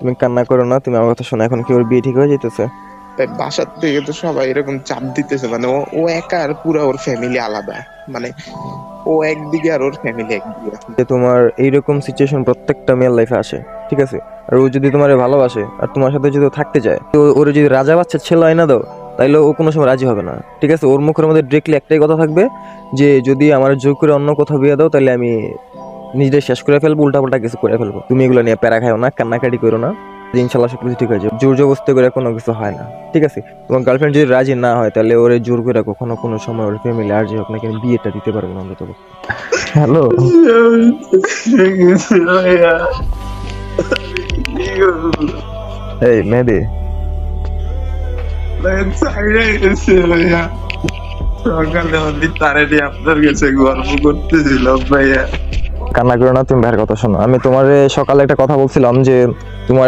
তুমি কান্না করো না, তুমি আমার কথা শোনো। এখন কি ওর বিয়ে ঠিক হয়ে যেতেছে? তাই বাসার থেকে তো সবাই এরকম চাপ দিতেছে, মানে ও একা আর পুরো ওর ফ্যামিলি আলাদা, মানে ও একদিকে আর ওর ফ্যামিলি একদিকে। যে তোমার এইরকম সিচুয়েশন প্রত্যেকটা মেয়ের লাইফে আসে, ঠিক আছে? আর ও যদি তোমার ভালোবাসে আর তোমার সাথে যদি ও থাকতে চায়, তো ওর যদি রাজা বাচ্চা ছেলে হয় না দাও, তাইলে ও কোনো সময় রাজি হবে না, ঠিক আছে? ওর মুখের মধ্যে ডিরেক্টলি একটাই কথা থাকবে, যে যদি আমার জোর করে অন্য কোথাও বিয়ে দাও তাহলে আমি নিজেদের শেষ করে ফেলবো, উল্টাপাল্টা কিছু করে ফেলবো। তুমি এগুলো নিয়ে প্যারা খাও না, কান্নাকাটি করো না। ইনশাল্লাহ সব কিছু ঠিক হয়ে যাবে। জোর জবরদস্তি করে কোনো কিছু হয় না, ঠিক আছে? তোমার গার্লফ্রেন্ড যদি রাজি না হয় তাহলে ওরে জোর করে কখনো কোনো সময় ওর ফ্যামিলি আর যে হোক না কেন বিয়েটা দিতে পারবো না অন্তত। হ্যালো। এই মেহেদি, সকালে আমি তারে নিয়ে আপনার কাছে গর্ব করতেছিলাম ভাইয়া। কান্না করো না, তুমি ভাইয়ের কথা শোনো। আমি তোমার সকালে একটা কথা বলছিলাম যে তোমার